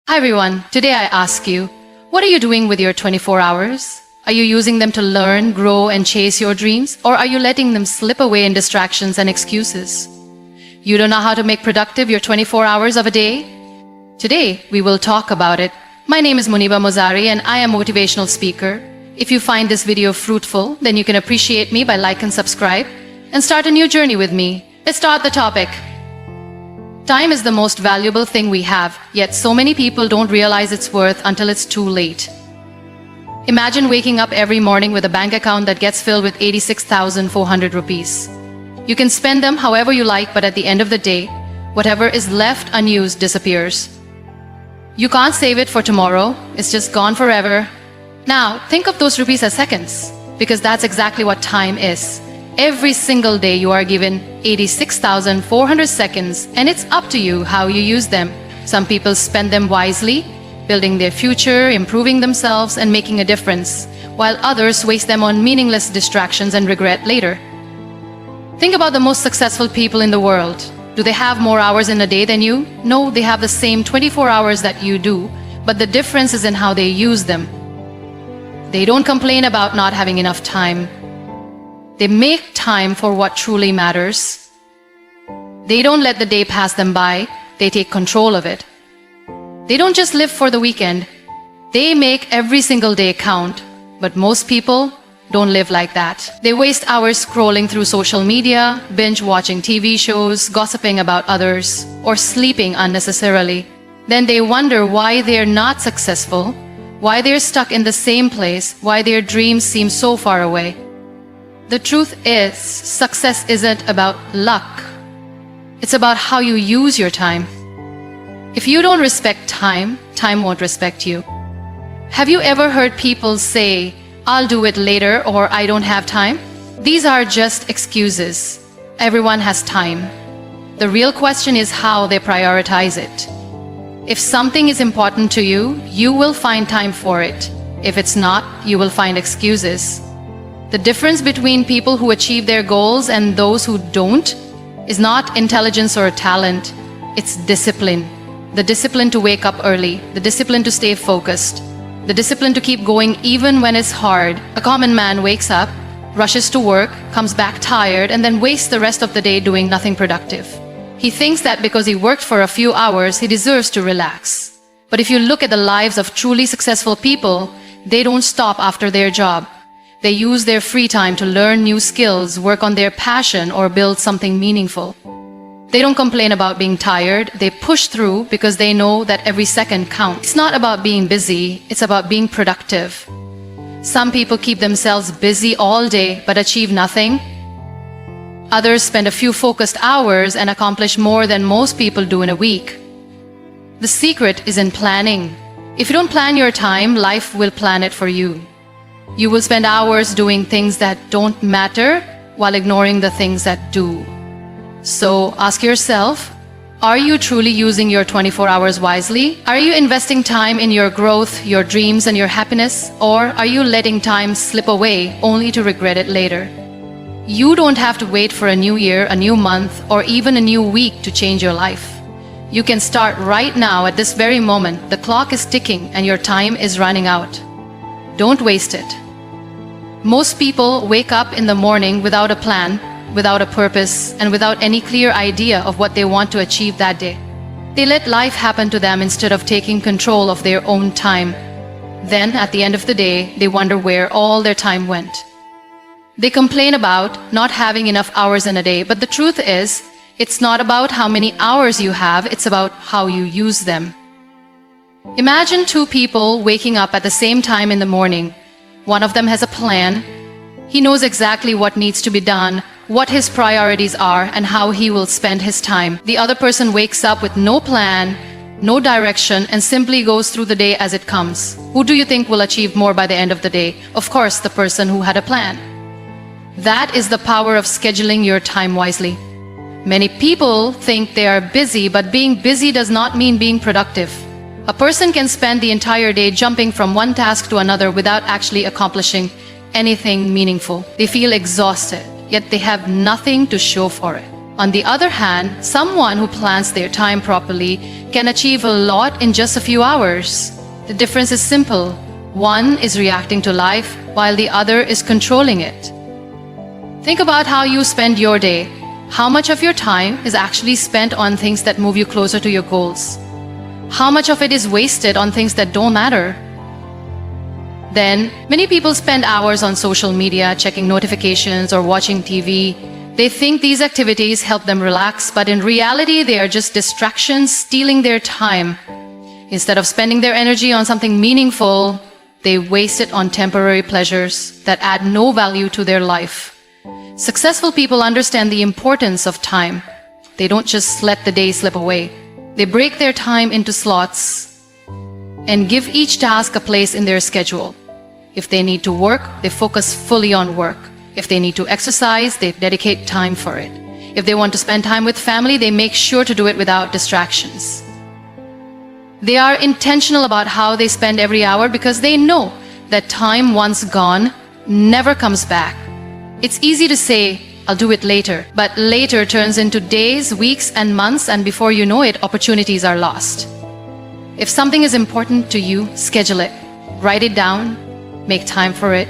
Hi everyone, today I ask you, what are you doing with your 24 hours? Are you using them to learn, grow, and chase your dreams? Or are you letting them slip away in distractions and excuses? You don't know how to make productive your 24 hours of a day? Today, we will talk about it. My name is Muniba Mazari and I am a motivational speaker. If you find this video fruitful, then you can appreciate me by like and subscribe and start a new journey with me. Let's start the topic. Time is the most valuable thing we have, yet so many people don't realize its worth until it's too late. Imagine waking up every morning with a bank account that gets filled with 86,400 rupees. You can spend them however you like, but at the end of the day, whatever is left unused disappears. You can't save it for tomorrow, it's just gone forever. Now, think of those rupees as seconds, because that's exactly what time is. Every single day you are given 86,400 seconds, and it's up to you how you use them. Some people spend them wisely, building their future, improving themselves, and making a difference, while others waste them on meaningless distractions and regret later. Think about the most successful people in the world. Do they have more hours in a day than you? No, they have the same 24 hours that you do, but the difference is in how they use them. They don't complain about not having enough time. They make time for what truly matters. They don't let the day pass them by, they take control of it. They don't just live for the weekend, they make every single day count. But most people don't live like that. They waste hours scrolling through social media, binge watching TV shows, gossiping about others, or sleeping unnecessarily. Then they wonder why they're not successful, why they're stuck in the same place, why their dreams seem so far away. The truth is, success isn't about luck. It's about how you use your time. If you don't respect time, time won't respect you. Have you ever heard people say, "I'll do it later," or "I don't have time"? These are just excuses. Everyone has time. The real question is how they prioritize it. If something is important to you, you will find time for it. If it's not, you will find excuses. The difference between people who achieve their goals and those who don't is not intelligence or talent, it's discipline. The discipline to wake up early, the discipline to stay focused, the discipline to keep going even when it's hard. A common man wakes up, rushes to work, comes back tired, and then wastes the rest of the day doing nothing productive. He thinks that because he worked for a few hours, he deserves to relax. But if you look at the lives of truly successful people, they don't stop after their job. They use their free time to learn new skills, work on their passion, or build something meaningful. They don't complain about being tired, they push through because they know that every second counts. It's not about being busy, it's about being productive. Some people keep themselves busy all day but achieve nothing. Others spend a few focused hours and accomplish more than most people do in a week. The secret is in planning. If you don't plan your time, life will plan it for you. You will spend hours doing things that don't matter while ignoring the things that do. So ask yourself, are you truly using your 24 hours wisely? Are you investing time in your growth, your dreams, and your happiness? Or are you letting time slip away only to regret it later? You don't have to wait for a new year, a new month, or even a new week to change your life. You can start right now at this very moment. The clock is ticking and your time is running out. Don't waste it. Most people wake up in the morning without a plan, without a purpose, and without any clear idea of what they want to achieve that day. They let life happen to them instead of taking control of their own time. Then, at the end of the day, they wonder where all their time went. They complain about not having enough hours in a day, but the truth is, it's not about how many hours you have, it's about how you use them. Imagine two people waking up at the same time in the morning. One of them has a plan. He knows exactly what needs to be done, what his priorities are, and how he will spend his time. The other person wakes up with no plan, no direction, and simply goes through the day as it comes. Who do you think will achieve more by the end of the day? Of course, the person who had a plan. That is the power of scheduling your time wisely. Many people think they are busy, but being busy does not mean being productive. A person can spend the entire day jumping from one task to another without actually accomplishing anything meaningful. They feel exhausted, yet they have nothing to show for it. On the other hand, someone who plans their time properly can achieve a lot in just a few hours. The difference is simple. One is reacting to life while the other is controlling it. Think about how you spend your day. How much of your time is actually spent on things that move you closer to your goals? How much of it is wasted on things that don't matter? Then, many people spend hours on social media, checking notifications or watching TV. They think these activities help them relax, but in reality, they are just distractions stealing their time. Instead of spending their energy on something meaningful, they waste it on temporary pleasures that add no value to their life. Successful people understand the importance of time. They don't just let the day slip away. They break their time into slots and give each task a place in their schedule. If they need to work, they focus fully on work. If they need to exercise, they dedicate time for it. If they want to spend time with family, they make sure to do it without distractions. They are intentional about how they spend every hour because they know that time once gone never comes back. It's easy to say, I'll do it later, but later turns into days, weeks, and months, and before you know it, opportunities are lost. If something is important to you, schedule it. Write it down. Make time for it.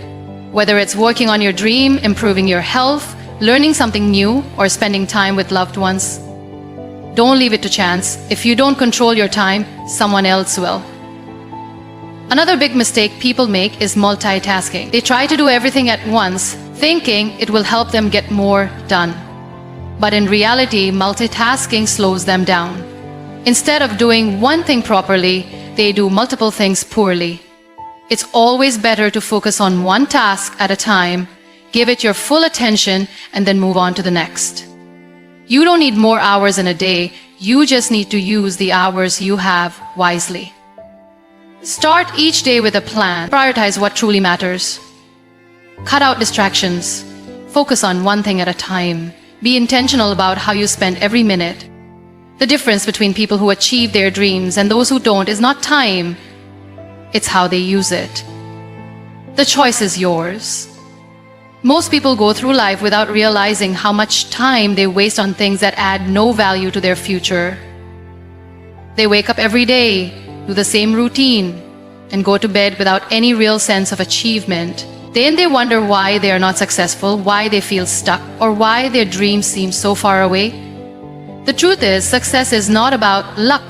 Whether it's working on your dream, improving your health, learning something new, or spending time with loved ones. Don't leave it to chance. If you don't control your time, someone else will. Another big mistake people make is multitasking. They try to do everything at once, thinking it will help them get more done. But in reality, multitasking slows them down. Instead of doing one thing properly, they do multiple things poorly. It's always better to focus on one task at a time, give it your full attention, and then move on to the next. You don't need more hours in a day, you just need to use the hours you have wisely. Start each day with a plan. Prioritize what truly matters. Cut out distractions. Focus on one thing at a time. Be intentional about how you spend every minute. The difference between people who achieve their dreams and those who don't is not time. It's how they use it. The choice is yours. Most people go through life without realizing how much time they waste on things that add no value to their future. They wake up every day, do the same routine, and go to bed without any real sense of achievement. Then they wonder why they are not successful, why they feel stuck, or why their dreams seem so far away. The truth is, success is not about luck.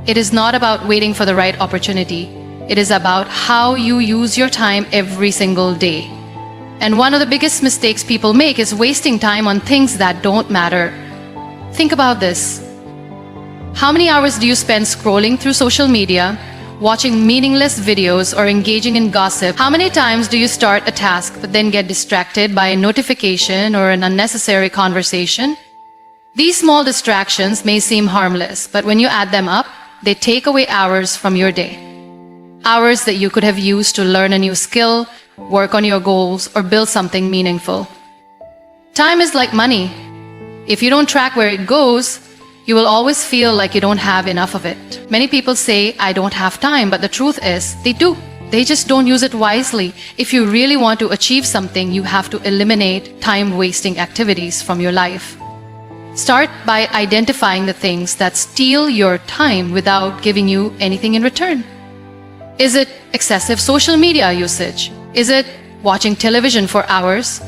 It is not about waiting for the right opportunity. It is about how you use your time every single day. And one of the biggest mistakes people make is wasting time on things that don't matter. Think about this. How many hours do you spend scrolling through social media, watching meaningless videos, or engaging in gossip? How many times do you start a task but then get distracted by a notification or an unnecessary conversation? These small distractions may seem harmless, but when you add them up, they take away hours from your day. Hours that you could have used to learn a new skill, work on your goals, or build something meaningful. Time is like money. If you don't track where it goes, you will always feel like you don't have enough of it. Many people say, I don't have time, but the truth is, they do. They just don't use it wisely. If you really want to achieve something, you have to eliminate time-wasting activities from your life. Start by identifying the things that steal your time without giving you anything in return. Is it excessive social media usage? Is it watching television for hours?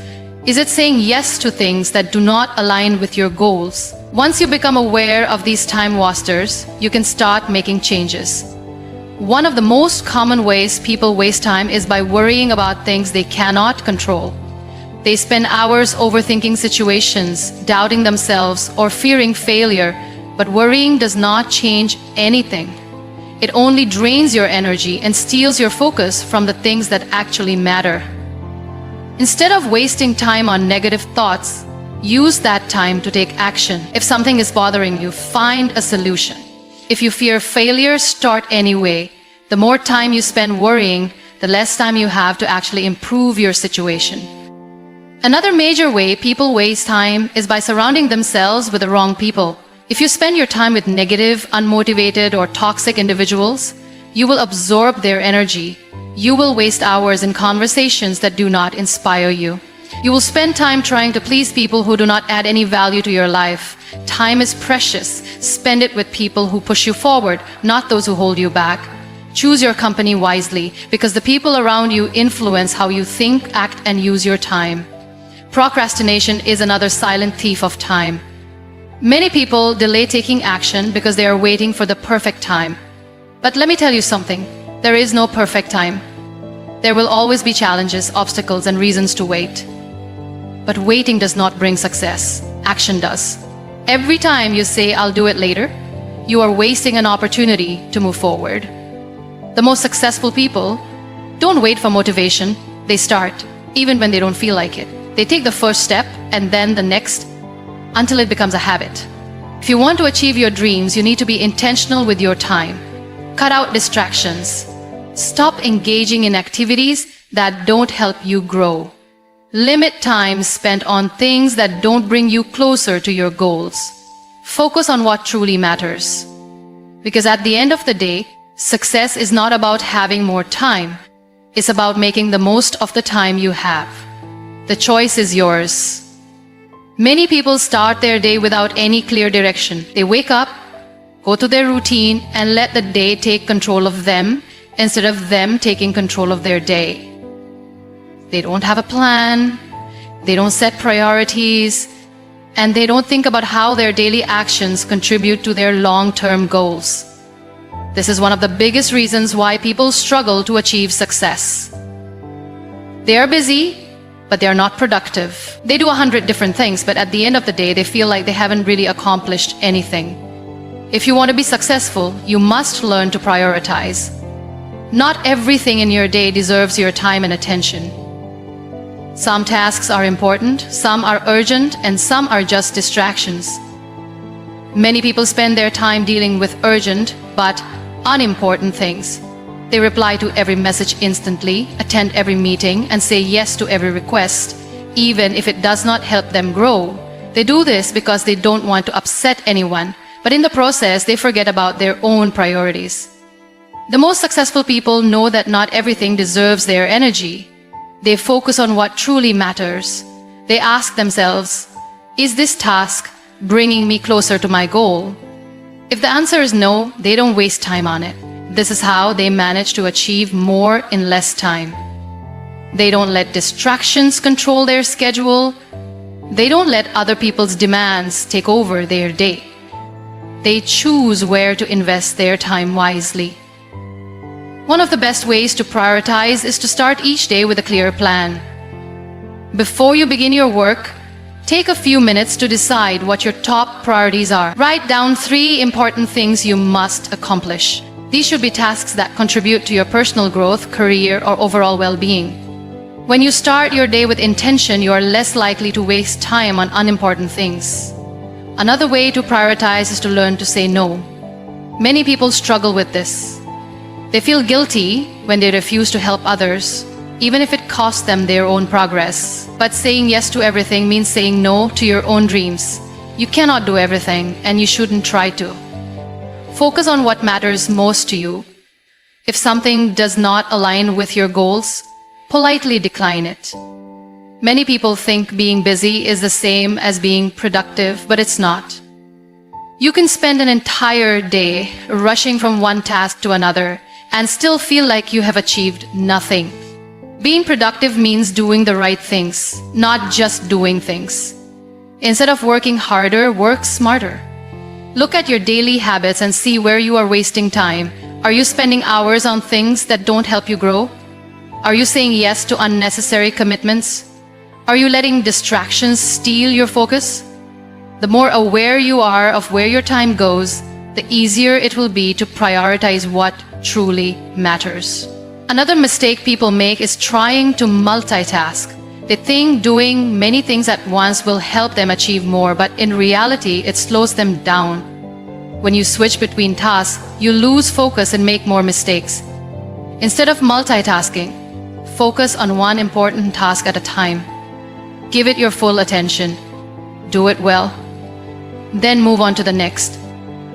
Is it saying yes to things that do not align with your goals? Once you become aware of these time wasters, you can start making changes. One of the most common ways people waste time is by worrying about things they cannot control. They spend hours overthinking situations, doubting themselves, or fearing failure, but worrying does not change anything. It only drains your energy and steals your focus from the things that actually matter. Instead of wasting time on negative thoughts, use that time to take action. If something is bothering you, find a solution. If you fear failure, start anyway. The more time you spend worrying, the less time you have to actually improve your situation. Another major way people waste time is by surrounding themselves with the wrong people. If you spend your time with negative, unmotivated, or toxic individuals, you will absorb their energy. You will waste hours in conversations that do not inspire you. You will spend time trying to please people who do not add any value to your life. Time is precious. Spend it with people who push you forward, not those who hold you back. Choose your company wisely, because the people around you influence how you think, act, and use your time. Procrastination is another silent thief of time. Many people delay taking action because they are waiting for the perfect time. But let me tell you something, there is no perfect time. There will always be challenges, obstacles, and reasons to wait. But waiting does not bring success. Action does. Every time you say, "I'll do it later," you are wasting an opportunity to move forward. The most successful people don't wait for motivation. They start, even when they don't feel like it. They take the first step and then the next until it becomes a habit. If you want to achieve your dreams, you need to be intentional with your time. Cut out distractions. Stop engaging in activities that don't help you grow. Limit time spent on things that don't bring you closer to your goals. Focus on what truly matters. Because at the end of the day, success is not about having more time. It's about making the most of the time you have. The choice is yours. Many people start their day without any clear direction. They wake up, go to their routine, and let the day take control of them instead of them taking control of their day. They don't have a plan, they don't set priorities, and they don't think about how their daily actions contribute to their long-term goals. This is one of the biggest reasons why people struggle to achieve success. They are busy, but they are not productive. They do 100 different things, but at the end of the day, they feel like they haven't really accomplished anything. If you want to be successful, you must learn to prioritize. Not everything in your day deserves your time and attention. Some tasks are important, some are urgent, and some are just distractions. Many people spend their time dealing with urgent but unimportant things. They reply to every message instantly, attend every meeting, and say yes to every request, even if it does not help them grow. They do this because they don't want to upset anyone, but in the process, they forget about their own priorities. The most successful people know that not everything deserves their energy. They focus on what truly matters. They ask themselves, is this task bringing me closer to my goal? If the answer is no, they don't waste time on it. This is how they manage to achieve more in less time. They don't let distractions control their schedule. They don't let other people's demands take over their day. They choose where to invest their time wisely. One of the best ways to prioritize is to start each day with a clear plan. Before you begin your work, take a few minutes to decide what your top priorities are. Write down 3 important things you must accomplish. These should be tasks that contribute to your personal growth, career, or overall well-being. When you start your day with intention, you are less likely to waste time on unimportant things. Another way to prioritize is to learn to say no. Many people struggle with this. They feel guilty when they refuse to help others, even if it costs them their own progress. But saying yes to everything means saying no to your own dreams. You cannot do everything, and you shouldn't try to. Focus on what matters most to you. If something does not align with your goals, politely decline it. Many people think being busy is the same as being productive, but it's not. You can spend an entire day rushing from one task to another and still feel like you have achieved nothing. Being productive means doing the right things, not just doing things. Instead of working harder, work smarter. Look at your daily habits and see where you are wasting time. Are you spending hours on things that don't help you grow? Are you saying yes to unnecessary commitments? Are you letting distractions steal your focus? The more aware you are of where your time goes, the easier it will be to prioritize what truly matters. Another mistake people make is trying to multitask. They think doing many things at once will help them achieve more, but in reality, it slows them down. When you switch between tasks, you lose focus and make more mistakes. Instead of multitasking, focus on one important task at a time. Give it your full attention. Do it well. Then move on to the next.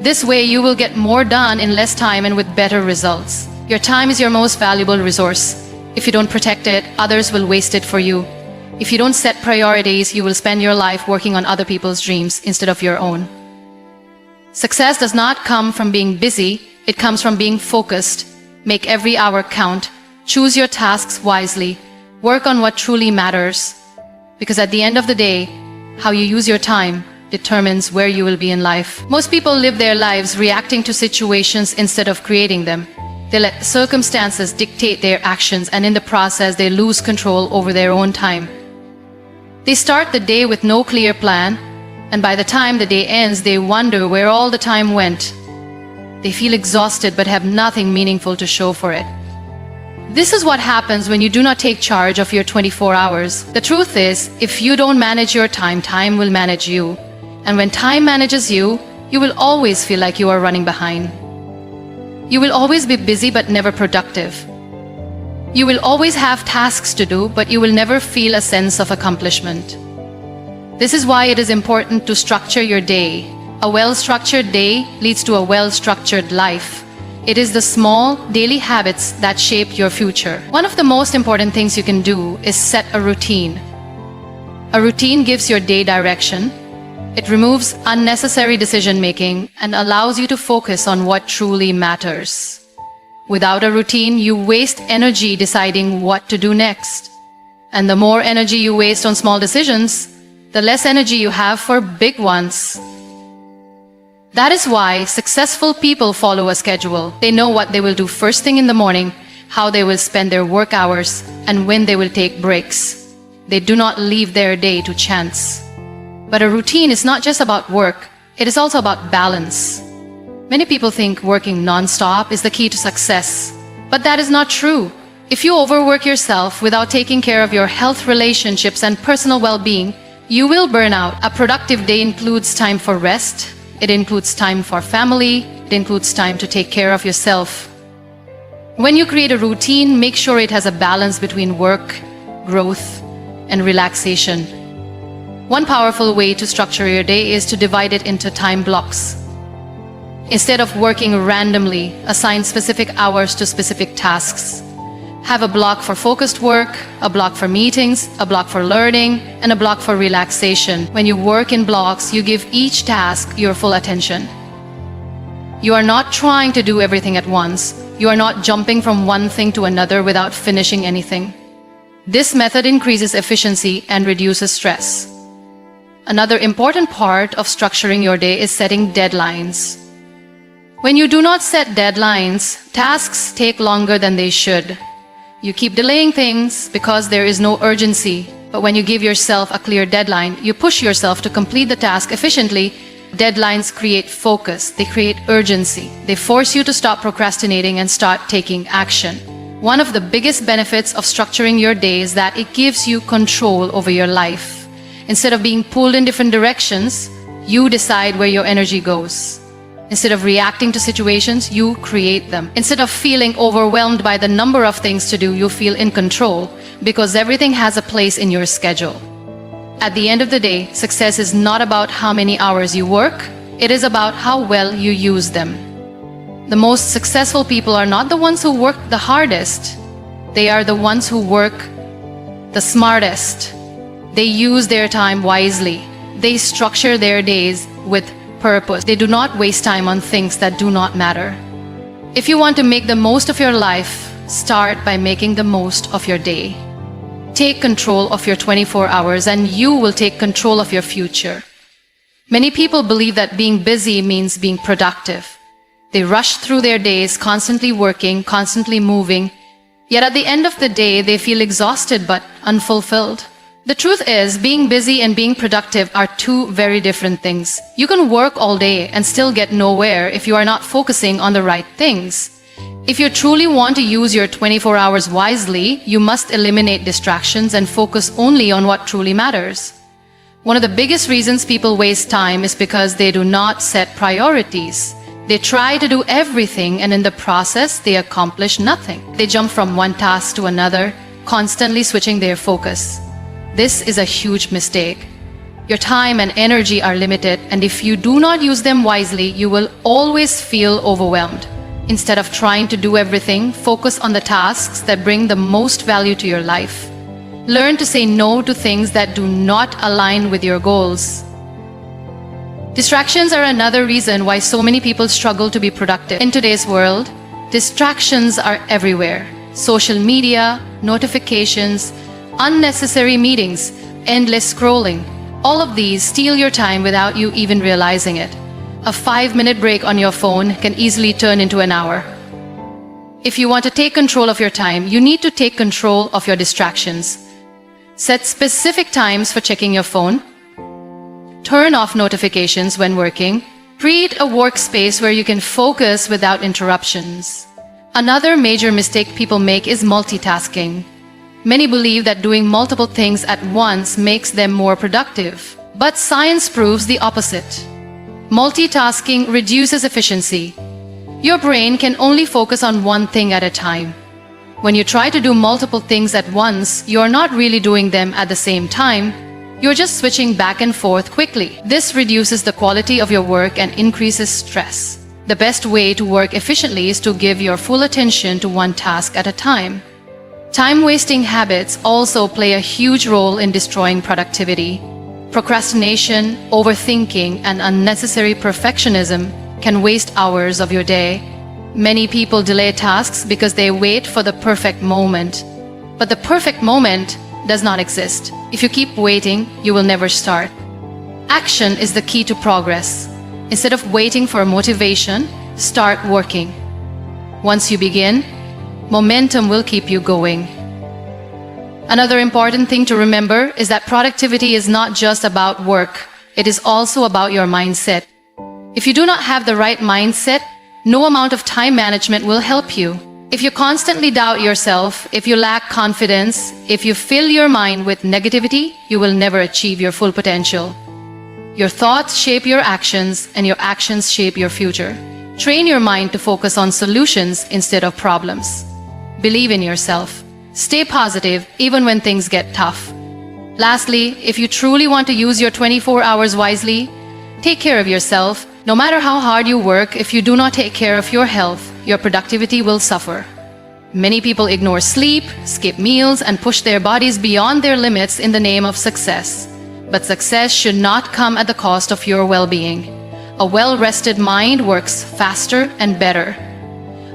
This way, you will get more done in less time and with better results. Your time is your most valuable resource. If you don't protect it, others will waste it for you. If you don't set priorities, you will spend your life working on other people's dreams instead of your own. Success does not come from being busy, it comes from being focused. Make every hour count. Choose your tasks wisely. Work on what truly matters. Because at the end of the day, how you use your time determines where you will be in life. Most people live their lives reacting to situations instead of creating them. They let circumstances dictate their actions, and in the process, they lose control over their own time. They start the day with no clear plan, and by the time the day ends, they wonder where all the time went. They feel exhausted but have nothing meaningful to show for it. This is what happens when you do not take charge of your 24 hours. The truth is, if you don't manage your time, time will manage you. And when time manages you, you will always feel like you are running behind. You will always be busy but never productive. You will always have tasks to do, but you will never feel a sense of accomplishment. This is why it is important to structure your day. A well-structured day leads to a well-structured life. It is the small, daily habits that shape your future. One of the most important things you can do is set a routine. A routine gives your day direction. It removes unnecessary decision-making and allows you to focus on what truly matters. Without a routine, you waste energy deciding what to do next. And the more energy you waste on small decisions, the less energy you have for big ones. That is why successful people follow a schedule. They know what they will do first thing in the morning, how they will spend their work hours, and when they will take breaks. They do not leave their day to chance. But a routine is not just about work, it is also about balance. Many people think working non-stop is the key to success. But that is not true. If you overwork yourself without taking care of your health, relationships, and personal well-being, you will burn out. A productive day includes time for rest. It includes time for family. It includes time to take care of yourself. When you create a routine, make sure it has a balance between work, growth, and relaxation. One powerful way to structure your day is to divide it into time blocks. Instead of working randomly, assign specific hours to specific tasks. Have a block for focused work, a block for meetings, a block for learning, and a block for relaxation. When you work in blocks, you give each task your full attention. You are not trying to do everything at once. You are not jumping from one thing to another without finishing anything. This method increases efficiency and reduces stress. Another important part of structuring your day is setting deadlines. When you do not set deadlines, tasks take longer than they should. You keep delaying things because there is no urgency. But when you give yourself a clear deadline, you push yourself to complete the task efficiently. Deadlines create focus, they create urgency. They force you to stop procrastinating and start taking action. One of the biggest benefits of structuring your day is that it gives you control over your life. Instead of being pulled in different directions, you decide where your energy goes. Instead of reacting to situations, you create them. Instead of feeling overwhelmed by the number of things to do, you feel in control because everything has a place in your schedule. At the end of the day, success is not about how many hours you work, it is about how well you use them. The most successful people are not the ones who work the hardest. They are the ones who work the smartest. They use their time wisely. They structure their days with purpose. They do not waste time on things that do not matter. If you want to make the most of your life, start by making the most of your day. Take control of your 24 hours and you will take control of your future. Many people believe that being busy means being productive. They rush through their days, constantly working, constantly moving, yet at the end of the day, they feel exhausted but unfulfilled. The truth is, being busy and being productive are two very different things. You can work all day and still get nowhere if you are not focusing on the right things. If you truly want to use your 24 hours wisely, you must eliminate distractions and focus only on what truly matters. One of the biggest reasons people waste time is because they do not set priorities. They try to do everything and in the process, they accomplish nothing. They jump from one task to another, constantly switching their focus. This is a huge mistake. Your time and energy are limited, and if you do not use them wisely, you will always feel overwhelmed. Instead of trying to do everything, focus on the tasks that bring the most value to your life. Learn to say no to things that do not align with your goals. Distractions are another reason why so many people struggle to be productive. In today's world, distractions are everywhere. Social media, notifications, unnecessary meetings, endless scrolling. All of these steal your time without you even realizing it. A 5-minute break on your phone can easily turn into an hour. If you want to take control of your time, you need to take control of your distractions. Set specific times for checking your phone. Turn off notifications when working. Create a workspace where you can focus without interruptions. Another major mistake people make is multitasking. Many believe that doing multiple things at once makes them more productive. But science proves the opposite. Multitasking reduces efficiency. Your brain can only focus on one thing at a time. When you try to do multiple things at once, you're not really doing them at the same time. You're just switching back and forth quickly. This reduces the quality of your work and increases stress. The best way to work efficiently is to give your full attention to one task at a time. Time-wasting habits also play a huge role in destroying productivity. Procrastination, overthinking, and unnecessary perfectionism can waste hours of your day. Many people delay tasks because they wait for the perfect moment. But the perfect moment does not exist. If you keep waiting, you will never start. Action is the key to progress. Instead of waiting for motivation, start working. Once you begin, momentum will keep you going. Another important thing to remember is that productivity is not just about work. It is also about your mindset. If you do not have the right mindset, no amount of time management will help you. If you constantly doubt yourself, if you lack confidence, if you fill your mind with negativity, you will never achieve your full potential. Your thoughts shape your actions, and your actions shape your future. Train your mind to focus on solutions instead of problems. Believe in yourself. Stay positive even when things get tough. Lastly, if you truly want to use your 24 hours wisely, take care of yourself. No matter how hard you work, if you do not take care of your health, your productivity will suffer. Many people ignore sleep, skip meals, and push their bodies beyond their limits in the name of success. But success should not come at the cost of your well-being. A well-rested mind works faster and better.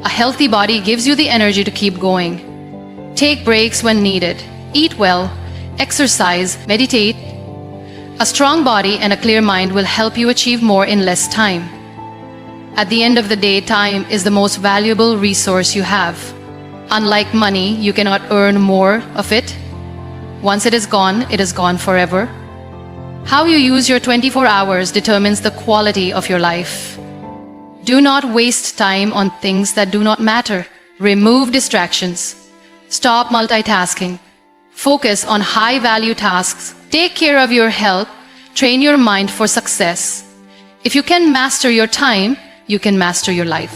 A healthy body gives you the energy to keep going. Take breaks when needed. Eat well, exercise, meditate. A strong body and a clear mind will help you achieve more in less time. At the end of the day, time is the most valuable resource you have. Unlike money, you cannot earn more of it. Once it is gone forever. How you use your 24 hours determines the quality of your life. Do not waste time on things that do not matter. Remove distractions. Stop multitasking. Focus on high-value tasks. Take care of your health. Train your mind for success. If you can master your time, you can master your life.